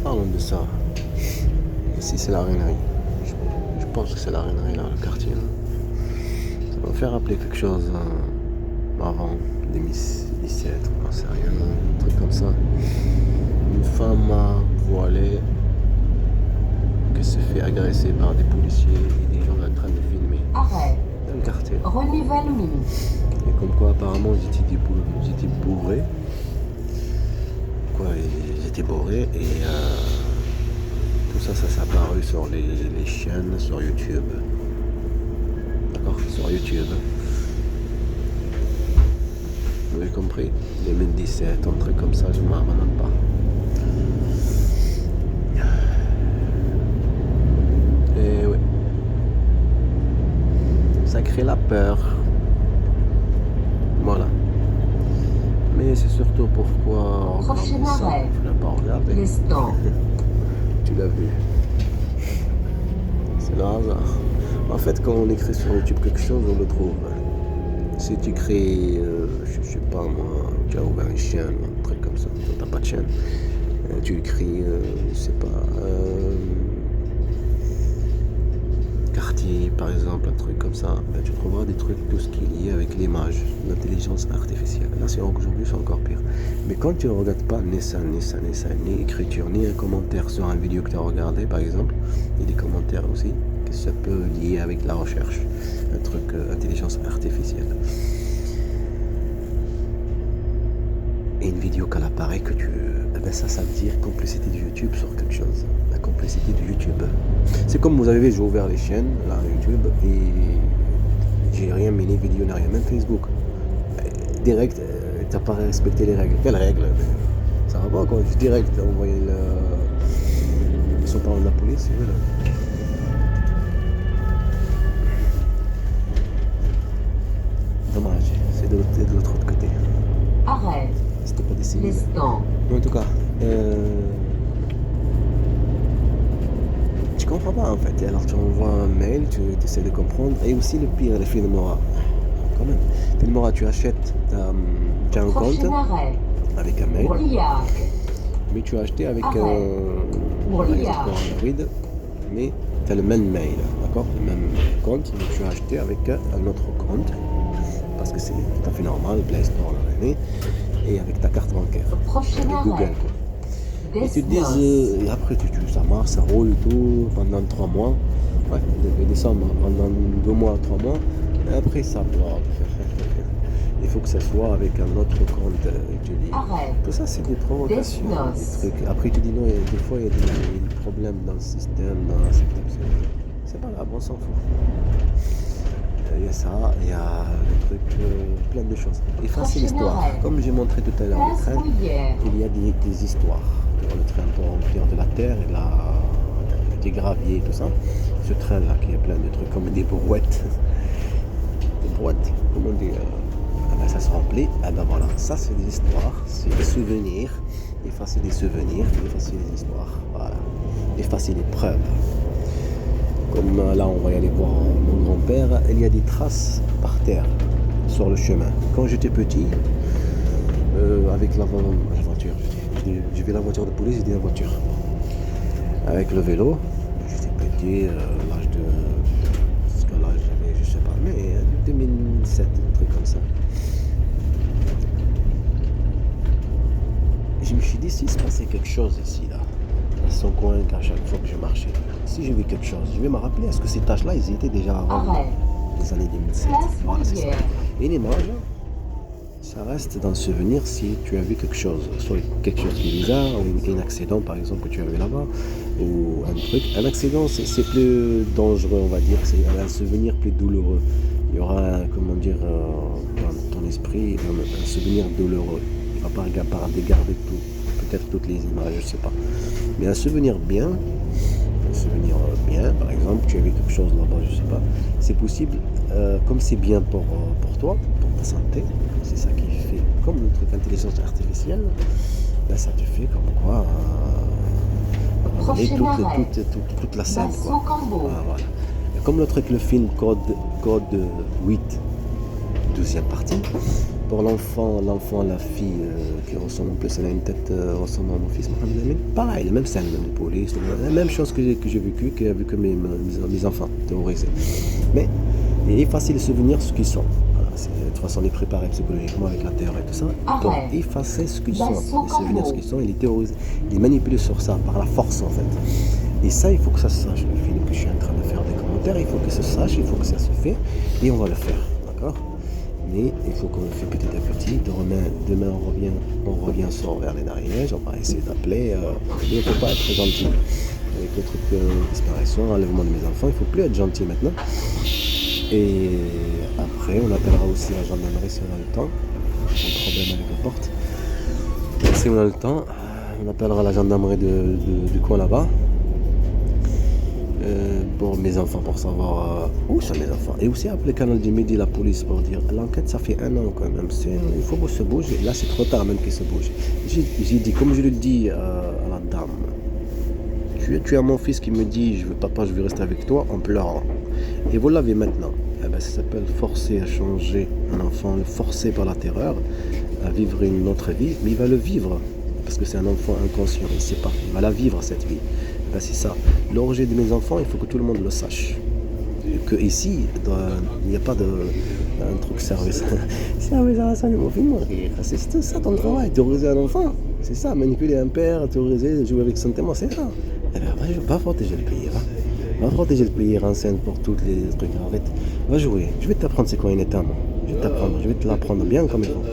Parlons de ça. Ici, c'est la Rainerie. Je pense que c'est la Rainerie, là, le quartier. Là. Ça va me faire rappeler quelque chose avant 2017, on n'en sait rien, un truc comme ça. Une femme voilée qui se fait agresser par des policiers et des gens en train de filmer. Arrêt. Dans le quartier. Renivelmi. Et comme quoi, apparemment, j'étais bourré. Quoi, j'étais bourré et tout ça, ça s'est apparu sur les chaînes, sur YouTube. D'accord, sur YouTube. Vous avez compris, 2017, un truc comme ça, je ne m'en rappelle pas. Et oui. Ça crée la peur. Voilà. Mais c'est surtout pourquoi Prochain ça, arrêt. je ne l'ai pas regardé. L'instant. Tu l'as vu. C'est le hasard. En fait, quand on écrit sur YouTube quelque chose, on le trouve. Si tu crées, je sais pas moi, tu as ouvert une chaîne, un truc comme ça, tu n'as pas de chaîne, tu écris, je sais pas, quartier par exemple, un truc comme ça, ben, tu trouveras des trucs, tout ce qui est lié avec l'image, l'intelligence artificielle. Là, c'est aujourd'hui, c'est encore pire. Mais quand tu ne regardes pas ni ça, ni écriture, ni un commentaire sur une vidéo que tu as regardé, par exemple, et des commentaires aussi, que ça peut lier avec la recherche, un truc intelligence artificielle. Et une vidéo qu'elle apparaît que tu... Eh ben ça veut dire complicité de YouTube sur quelque chose. La complicité de YouTube. C'est comme vous avez vu, j'ai ouvert les chaînes, là, YouTube, et j'ai rien mis les vidéos, ni rien, même Facebook. Direct, t'as pas respecté les règles. Quelles règles? Ça va pas quoi, juste direct, t'as envoyé le... Ils sont pas de la police, c'est eux là. Dommage, c'est de l'autre côté. Arrêt. C'était pas des civils. L'instant. En tout cas, tu comprends pas en fait. Et alors tu envoies un mail, tu essaies de comprendre. Et aussi le pire, les Filmora. Quand même. Filmora, tu achètes, tu as un compte Prochain arrêt. avec un mail. Aurillac. Mais tu as acheté avec Arrête. par exemple, Aurillac. Android. Mais tu as le même mail, d'accord? Le même compte, mais tu as acheté avec un autre compte. Parce que c'est tout à fait normal, Play Store l'a donné. Et avec ta carte bancaire. Prochain Avec Google arrêt. quoi. Et tu te dis, Desnos. et après ça marche, ça roule et tout, pendant 3 mois. Ouais, depuis décembre, pendant 2 mois, 3 mois. Et après ça bloque. Il faut que ça soit avec un autre compte. Et tu dis, Arrêt. tout ça c'est des provocations, Desnos. des trucs. Après tu dis non, des fois il y a des problèmes dans le système, dans la système. C'est pas grave, on s'en fout. Il y a ça, il y a le truc, plein de choses. Effacer l'histoire. Comme j'ai montré tout à l'heure, le Place train, Bouillère. il y a des histoires. Le train pour remplir de la terre et des graviers et tout ça. Ce train-là qui a plein de trucs comme des brouettes. Des brouettes, comment dire ben ça se remplit. Et ben voilà, ça c'est des histoires, c'est des souvenirs. Effacer des souvenirs, effacer des histoires. Voilà. Effacer des preuves. Comme là, on va y aller voir mon grand-père, il y a des traces par terre sur le chemin. Quand j'étais petit, avec la voiture, j'ai vu la voiture de police, j'ai dit la voiture. Avec le vélo, j'étais petit, l'âge de... Parce que là, j'avais, je sais pas, mais 2007, un truc comme ça. Et je me suis dit, s'il se passait quelque chose ici, là, à son coin, qu'à chaque fois que je marchais, si j'ai vu quelque chose, je vais me rappeler, est-ce que ces tâches-là, ils étaient déjà avant les années 2007. Voilà, c'est ça. Et l'image, ça reste dans le souvenir si tu as vu quelque chose, soit quelque chose qui est bizarre, ou un accident par exemple que tu as vu là-bas, ou un truc. Un accident, c'est plus dangereux, on va dire, c'est un souvenir plus douloureux. Il y aura, comment dire, dans ton esprit, un souvenir douloureux. Tu ne vas pas garder peut-être toutes les images, je sais pas. Mais un souvenir bien, par exemple, tu as vu quelque chose là-bas, je sais pas, c'est possible, comme c'est bien pour toi, pour ta santé, c'est ça qui fait, comme le truc intelligence artificielle, ben ça te fait comme quoi, toute la scène, quoi. Voilà. Comme le truc, le film Code 8, deuxième partie, Pour l'enfant, la fille qui ressemble en plus, elle a une tête ressemblant à mon fils, Mohamed Amin. Pareil, la même scène de police, la même chose que j'ai vécu, que vécu mes enfants terrorisés. Mais il est facile de se souvenir ce qu'ils sont. Voilà, de toute façon, on est préparé psychologiquement avec la terreur et tout ça pour effacer ce qu'ils sont, les souvenirs ce qu'ils sont, et les terroriser, les manipuler sur ça par la force en fait. Et ça, il faut que ça se sache. Le film que je suis en train de faire des commentaires, il faut que ça se sache, il faut que ça se fait, et on va le faire, d'accord? Mais il faut qu'on le fait petit à petit. Demain on revient sur vers les Arièges, on va essayer d'appeler. Il ne faut pas être gentil. Avec le truc de disparition, enlèvement de mes enfants, il ne faut plus être gentil maintenant. Et après, on appellera aussi la gendarmerie si on a le temps. Un problème avec la porte. Et si on a le temps, on appellera la gendarmerie du coin là-bas. Pour mes enfants, pour savoir où sont mes enfants. Et aussi appeler le canal du Midi, la police, pour dire l'enquête, ça fait 1 an quand même. Il faut se bouger. Là, c'est trop tard même qu'il se bouge. J'ai dit, comme je le dis à la dame, tu as mon fils qui me dit, papa, je veux rester avec toi, en pleurant. Et vous l'avez maintenant. Eh ben, ça s'appelle forcer à changer un enfant, le forcer par la terreur à vivre une autre vie. Mais il va le vivre, parce que c'est un enfant inconscient, il ne sait pas. Il va la vivre, cette vie. Ben c'est ça. L'origine de mes enfants, il faut que tout le monde le sache. Et que ici, il n'y a pas un truc service. Service à la salle, c'est ça ton travail, terroriser un enfant. C'est ça, manipuler un père, terroriser, jouer avec son témoin, c'est ça. Eh ben, va protéger le pays, va protéger le pays, renseigne pour tous les trucs. Arrête, va jouer. Je vais t'apprendre c'est quoi une état, moi. Je vais te l'apprendre bien comme il faut.